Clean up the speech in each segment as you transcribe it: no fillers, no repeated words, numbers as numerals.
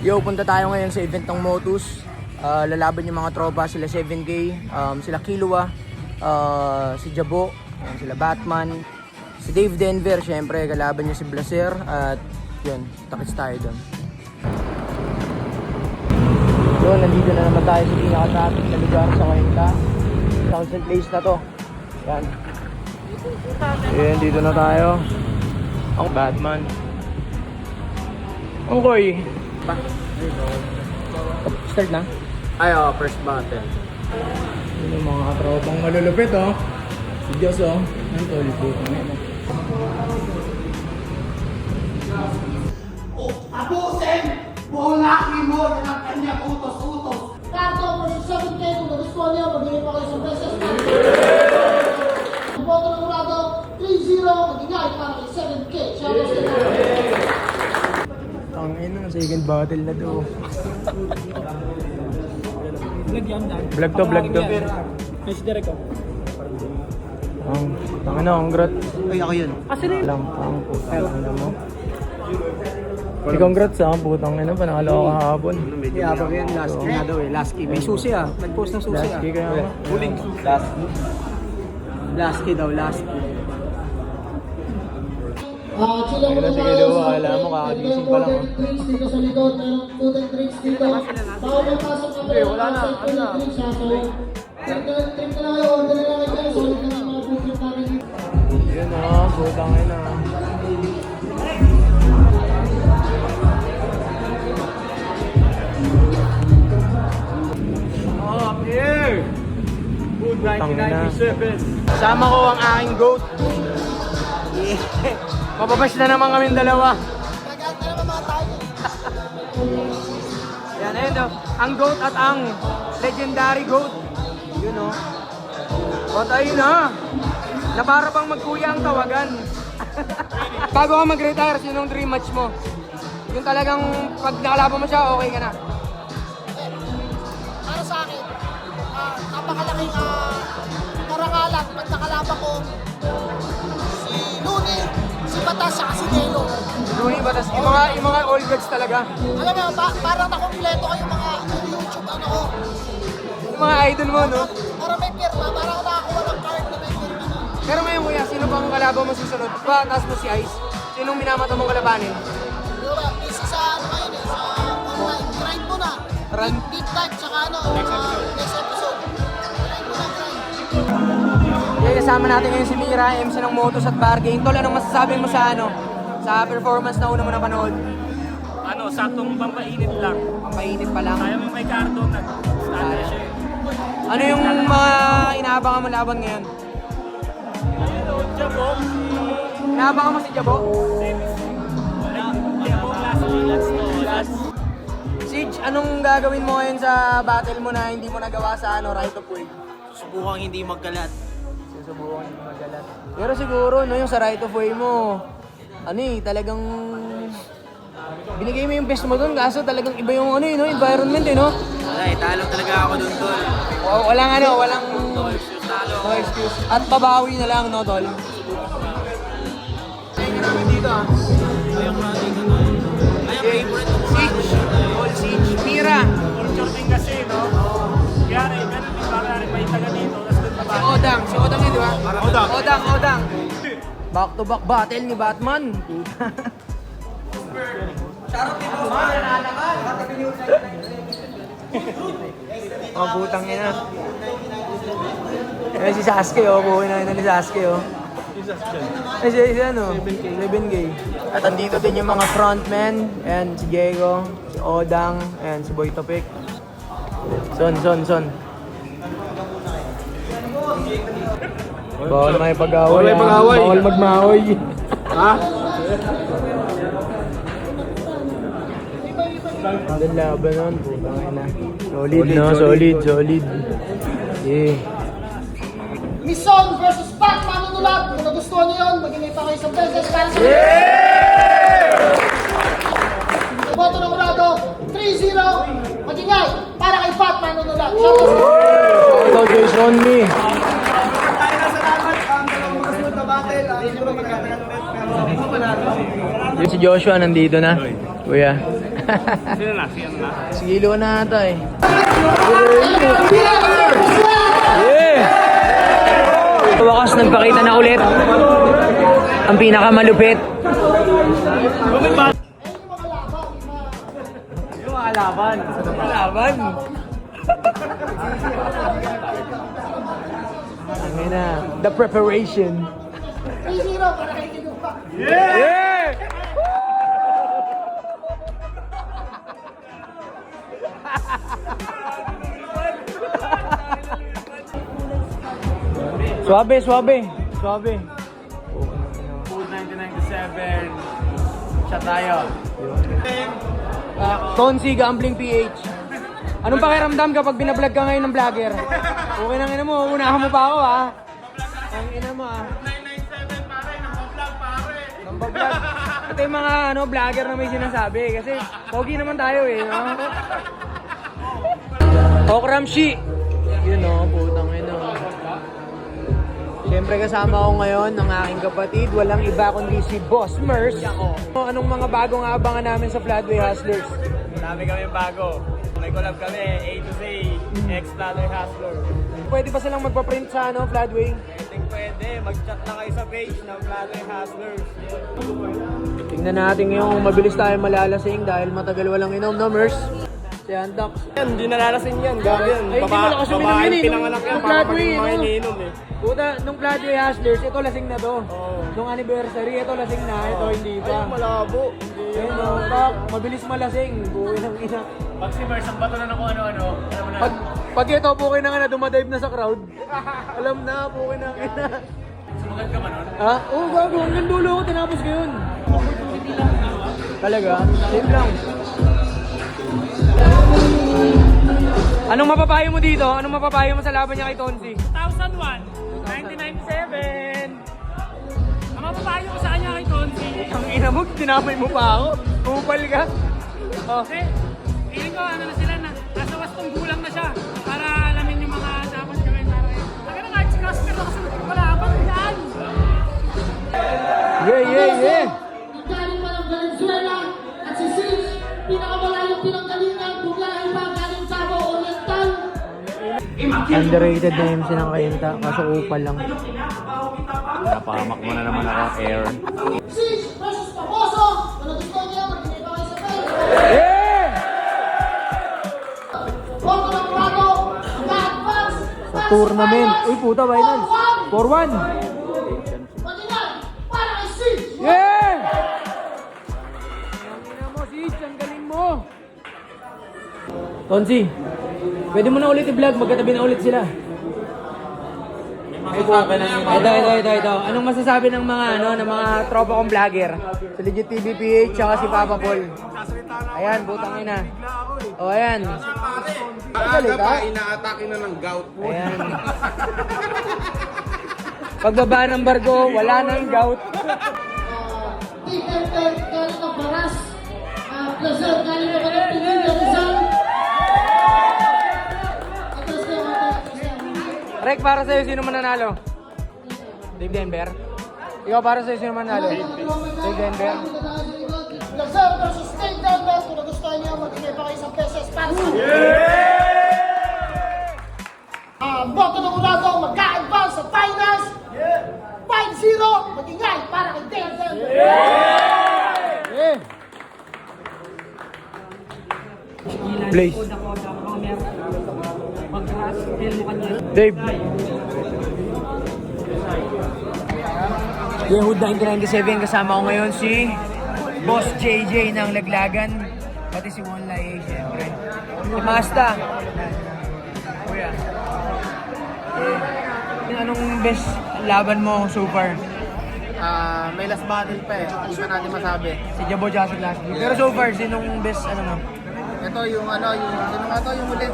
Yo, punta tayo ngayon sa event ng Motus. Lalaban yung mga tropa, sila 7K, sila Kilua, si Jabo, sila Batman, si Dave Denver, syempre kalaban niya si Blaser, at yun, takits tayo doon. So, nandito na naman tayo sa pinaka-traffic na lugar sa Cuenca. Thousand place na to. Yan. Ayan, dito na tayo. Ang Batman. Okay. Start na? Ay, first battle. Yun yung mga tropang malulupit, oh. Si Diyos, oh. Ang tolpo. Tapusin mo laki mo na ng kanyang utos-utos. Karto mo sa 7K kung nagustuhan niyo, magbigay pa kayo sa beses. Ang boto ng Murado, 3-0, mag-ingay para kay 7K. Shoutout sa inyo. Ang ino, second battle na to. Vlog to, vlog to. Nice direct ko. Ang ano, ang grot. Ay, ako yun. Kasi rin lang, ang ano mo. Si congrats ha, putang ina, panalo ako kahapon. Yeah, abang yan, last key na daw eh. Last key. May susi ah. Nag-post ng susi Last ah. key kaya. Huling susi. Last key daw, last key. Chilo mo Ayun na, sige, Lua, alam mo, kakagising pa lang, oh. Drinks dito sa likod, merong food and drinks dito. Bawal may pasok na pero wala na, outside food and drinks ha. So, trip na lang kayo, order na lang kayo. Solid na lang mga food trip namin dito. Yun ha, putang ina. Good Putang ina. 1997. Sama ko ang aking goat. Mapabash na naman kaming dalawa. Yan, ayun o. Ang goat at ang legendary goat. Yun o. At ayun ha. Na para bang magkuya ang tawagan. Bago ka mag-retire, sinong dream match mo? Yung talagang pag nakalaban mo siya, okay ka na. Para sa akin, napakalaking karangalan pag nakalaban ko si Luni, si Batas, saka si Delo. Rooney ba? Tas yung mga all gods talaga. Alam mo, parang nakompleto ko yung mga YouTube ano ko. Yung mga idol mo, no? Para may pirma, parang nakakuha ng card na may pirma. Pero ngayon kuya, sino bang kalaban mo susunod? Ba, taas mo si Ice? Sinong minamata mong kalabanin? Diba, busy sa ano ngayon eh, sa online. Grind mo na. Run? Big time, tsaka ano, next episode. Grind mo na, grind. Okay, kasama natin ngayon si Mira, MC ng Motus at Bargain. Tol, anong masasabi mo sa ano? Sa performance na una mo napanood? Ano, saktong pampainit lang. Pampainit pa lang. Kaya mo may karto, nag-start siya. Ano yung mga inaabangan mo laban ngayon? Ayun, Jabo. Inaabangan mo si Jabo? Jabo, last. Siege, anong gagawin mo ngayon sa battle mo na hindi mo nagawa sa ano, right of way? Subukang hindi magkalat. Susubukan yung magalat. Pero siguro, no, yung sa right of way mo, ano eh, talagang binigay mo yung best mo doon, kaso talagang iba yung ano eh, no, environment eh, no? Wala eh, talo talaga ako dun tol. Walang ano, walang Talo no excuse. At babawi na lang, no, tol? Tingnan namin dito, ah. Siege, all Siege, Mira. Shorting kasi, no? Kaya rin, ganun din para rin may taga dito. Tapos doon Si Odang yun, di ba? Odang. Back to back battle ni Batman. Charot ni Batman, nalakal. Oh, putang ina. Eh, si Sasuke, oh. Buhay na ni Sasuke, oh. Si ano? 7K. At andito din yung mga frontmen. And si Diego, si Odang, and si Boy Topic. Son. Bawal may pag-away. Bawal magmahoy. Ha? Ang laban nun. Putang ina. Solid, no? Solid. Yeah. Mison versus Batman Nunulat. Kung nagustuhan niyo yun, mag-ingay pa kayo sa beses para sa boto ng Murado, 3-0. Mag-ingay para kay Batman Nunulat. Shoutout sa Shoutout kay Sonny. Yung si Joshua nandito na. Kuya. Sino na? Sino na? Sigilo na ata eh. Yeah! Sa wakas, nagpakita na ulit ang pinakamalupit. Yung mga laban. Laban. Ang na, the preparation. 3-0 para kay Kinupa. Yeah! Suabe, suabe. Suabe. Food 1997. Siya tayo. Tonsi, Gambling PH. Anong pakiramdam kapag binablog ka ngayon ng vlogger? Okay na ina mo, unahan mo pa ako ha. Ang ina mo ha. 997 pare, nang-vlog pare. Nambag-vlog. Ito yung mga vlogger na may sinasabi kasi pogi naman tayo eh. No? Okramshi. Yun o, putang ina. Siyempre kasama ko ngayon ng aking kapatid. Walang iba kundi si Boss Mers. Anong mga bagong abangan namin sa Floodway Hustlers? Dami kami bago. May collab kami, A to Z, ex-Floodway Hustler. Pwede pa silang magpa-print sa Floodway? Pwede. Mag-chat lang kayo sa page ng Floodway Hustlers. Tingnan natin ngayon kung mabilis tayo malalasing dahil matagal walang inom, no Mers? Si Antox. Yan, hindi nalalasing yan. Gabi yan. Ay, hindi malakas uminom Babae yun eh. pinanganak yan Nung para Floodway, maging mga no? iniinom eh. Puta, nung Floodway Hustlers, ito lasing na to. Oo. Nung anniversary, ito lasing na, ito hindi pa. Ay, malabo. Ayun, no, tak, mabilis malasing. Buhay ng ina. Pag si Mers, ang bato na ng kung ano-ano. Alam mo na. Pag ito, buhay na nga na, dumadive na sa crowd. Alam na, buhay na ina. Sumagat ka ba nun? Ha? Oo, gago. Hanggang dulo ko, tinapos ko yun. Talaga? Same lang. Anong mapapayo mo dito? Anong mapapayo mo sa laban niya kay Tonsi? 2001, 1997. Ang mapapayo ko sa kanya kay Tonsi. Ang ina mo, dinamay mo pa ako. Kupal ka. Oh. Kasi, feeling ko ano na sila na, nasa wastong gulang na siya para alamin yung mga dapat gawin para kayo. Taga na kahit si Casper na kasunod ko pala, abang yan! Yeah. Galing pa ng Valenzuela at si Sis, pinakamalayong pinanggalingan, buglahin pa galing Sabo Oriental. Underrated na MC ng Kayenta, kaso kupal lang. Napahamak mo na naman ako, Air. Sis versus Paboso. Kung nagustuhan niya, mag-inay pa kayo sa pay. Yeah! Boto ng Bravo, mag-advance. Sa tournament. Uy, puta, Binance. 4-1. Mag-inay para kay Sis. Yeah! Ang ina mo, Sid, ang galing mo. Tonsi, pwede mo na ulit i-vlog, magkatabi na ulit sila. Ito. Anong masasabi ng mga ng mga tropa kong vlogger? Si Legit TV PH tsaka si Papa Paul. Ayan, butang ina. O ayan. Maaga pa, inaatake na ng gout. Ayan. Pagbaba ng barko, wala nang gout. Peter galing ng Baras. Placer galing ng Valentin Rizal. Rek, para sa'yo, sino mananalo? Dave Denver? Ikaw, para sa'yo, sino mananalo? Dave Denver? Placer versus State Denver. Kung nagustuhan niya, mag-inay pa kayo sa pesos para sa Boto ng Urago, mag-a-advance sa finals. 5-0, mag-ingay para kay Denver. Yeah! Place. Dave. Yehud 1997, kasama ko ngayon si Boss JJ ng Laglagan, pati si Juan Lae, syempre. Si Masta. Kuya. Anong best laban mo so far? May last battle pa eh. Hindi pa natin masabi. Si Jabo tsaka si Last Week. Pero so far, sinong best mo? Ito yung sino nga to yung ulit?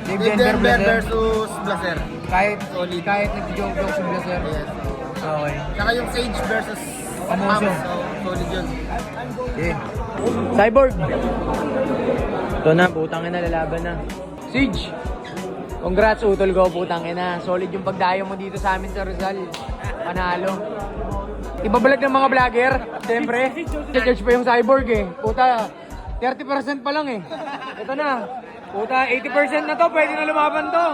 Dave Dave Denver, Denver Blazer. versus Blazer. Kahit nag-joke-joke si Blazer. Yes. Okay. Tsaka yung Sage versus Famoso. Mams. So, solid yun. Okay. Cyborg. Ito na, putang ina, lalaban na. Siege. Congrats, utol ko, putang ina. Solid yung pagdayo mo dito sa amin sa Rizal. Panalo. Ibabalag ng mga vlogger, siyempre. Judge pa yung Cyborg eh. Puta, 30% pa lang eh. Ito na. Puta, 80% na to. Pwede na lumaban to.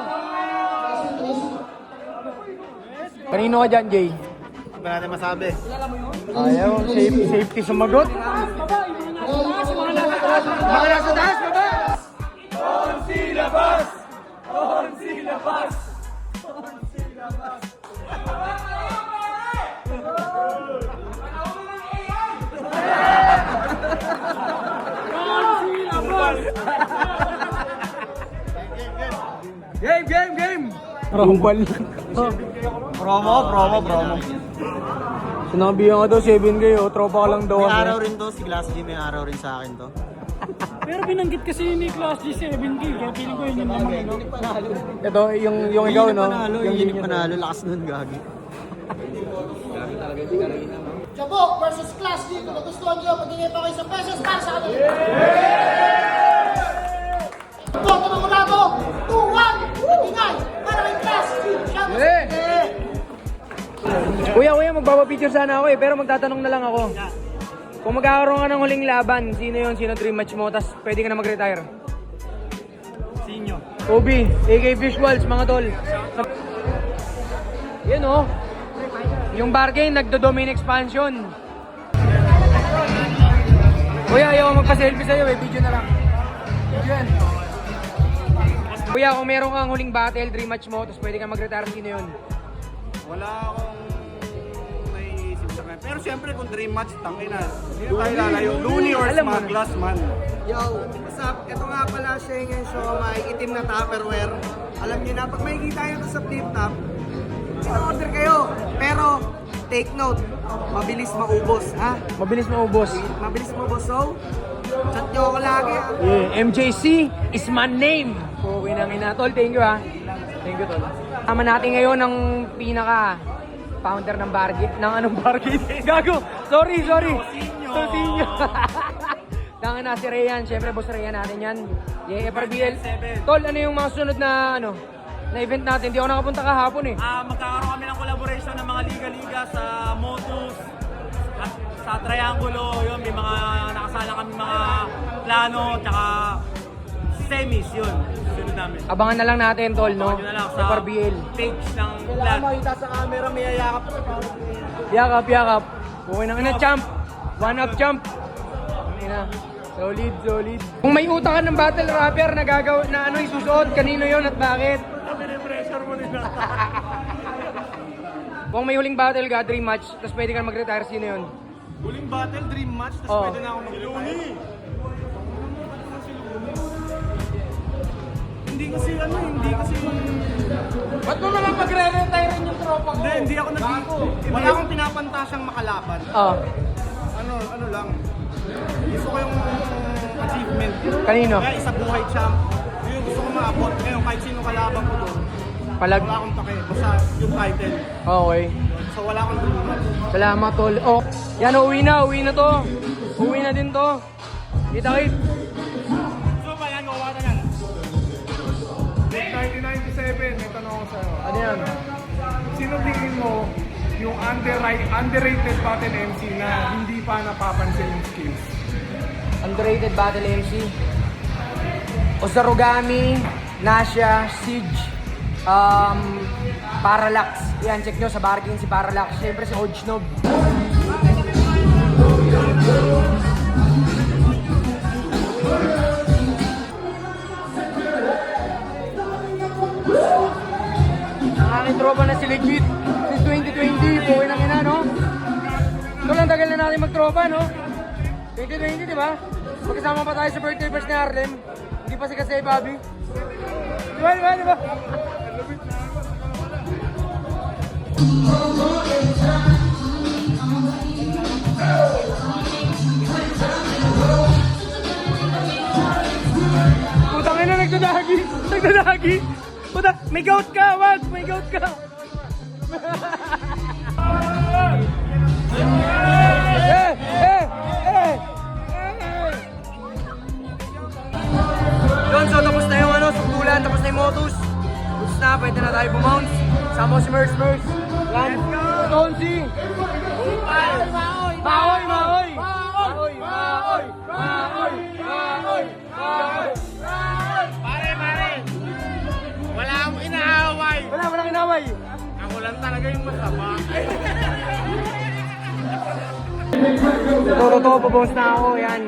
Kanino ka dyan, Jay? Hindi ba natin masabi? Ayaw, safety sumagot. Mga nasa taas, baba! Onsi labas! Onsi labas! Onsi labas! Game! Rumbal. Promo. Sinabihan ka daw 7K, tropa ka lang daw. May araw rin to, si Glass G may araw rin sa akin to. Pero binanggit kasi ni Class G 7K, kaya feeling ko yun yung naman ano. Ito, yung ikaw, no? Yung hindi panalo, lakas nun, gagi. Jabok versus Class D. Kung nagustuhan nyo, mag-ingay pa kayo sa pesos para sa kanila. Boto ng Murado, 2-1, mag-ingay para kay Class D. Kuya, magpapapicture sana ako eh, pero magtatanong na lang ako. Kung magkakaroon ka ng huling laban, sino yun? Sino dream match mo? Tapos pwede ka na mag-retire. Sinyo. Kobe, AK Visuals, mga tol. Yan oh. Yung bargain, nagdo-domain expansion. Kuya, ayaw magpa-selfie sa'yo eh. Video na lang. Video yan. Kuya, kung meron kang huling battle, dream match mo, tapos pwede ka mag-retire, sino yun? Wala akong naiisip sa kanya. Pero siyempre kung dream match, tangin na. Hindi tayo lalayo. Looney or Alam mo Smart na. Glass man. Yo, what's up? Ito nga pala Schengen Show, may itim na Tupperware. Alam niyo na, pag makikita nyo to sa flip top, order kayo. Pero, take note, mabilis maubos, ha? Mabilis maubos. Mabilis maubos, so, chat nyo ako lagi, ha? Yeah, MJC is my name. Okay nang ina. Tol, thank you ha. Thank you, Tol. Tama natin ngayon ng pinaka founder ng bargain. Ng anong bargain? Gago! Sorry! Tosinyo! Tanga na si Rayan. Siyempre, boss Rayan natin yan. Yeah, FRBL. Tol, ano yung mga sunod na na event natin? Hindi ako nakapunta kahapon eh. Magkakaroon kami ng collaboration ng mga liga-liga sa Motus at sa Triangulo, yun, may mga nakasala kami mga plano, tsaka semis, yun, sunod namin. Abangan na lang natin, Tol, no? Yun na lang sa FRBL. page ng plan. Makita sa camera, may ayakap. Yakap. Okay na ina, champ. One up, champ. Ina. Solid. Kung may utak ka ng battle rapper na gagawa na ano isusuot, kanino yon at bakit? Pressure mo nila. Kung may huling battle ka, dream match, tapos pwede ka mag-retire, sino yun? Huling battle, dream match, tapos Oo. pwede na ako mag-Looney. Hindi kasi. Ba't mo naman magre-retire yung tropa ko? Hindi ako wala akong pinapantasyang makalaban. Oh, Ano lang. Gusto ko yung achievement. kanino? Kaya isa buhay champ. Yun yung gusto ko maabot. Ngayon kahit sino kalaban ko doon. Palag. Wala akong pake. Basta yung title. Okay. So wala akong dream match. Salamat, Tol. Oh, yan, uwi na to. Uwi na din to. Kita-kit. So, yan, gawa na yan. 1997, may tanong ako sa'yo. Ano yan? Sino tingin mo yung underrated battle MC na hindi pa napapansin yung skills? Underrated battle MC. Osarogami, Nasha, Siege, Parallax. Yan, check nyo sa bargain si Parallax. Siyempre si Ojnob. Ang aking tropa na si Legit. Since 2020, buhay ng ina, no? Ito lang tagal na natin magtropa, no? 2020, di ba? Magkasama pa tayo sa birthday bash ni Harlem. Hindi pa sikat si Bobby. Di ba? Putang ina, nagdadagi. Puta, may gout ka, wag, may gout ka. Yun, so tapos na yung sukulan, tapos na yung motus. Tapos na, pwede na tayo bumounce. Sama ko si Mers. Yan. Tonsi. Maoy. talaga yung masama. Totoo, pabounce na ako, yan.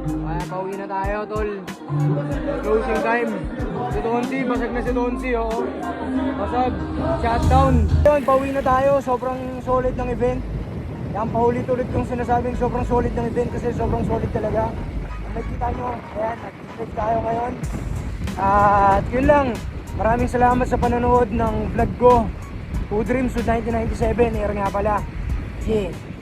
Kaya pauwi na tayo, tol. Closing time. Si Tonsi, basag na si Tonsi, oo. Basag, shutdown. Yun, pauwi na tayo, sobrang solid ng event. Yan, paulit-ulit kong sinasabing sobrang solid ng event kasi sobrang solid talaga. Nakikita nyo, ayan, nag-stage tayo ngayon. At yun lang, maraming salamat sa panonood ng vlog ko. Two Dreams with 1997, air nga pala. Yeah.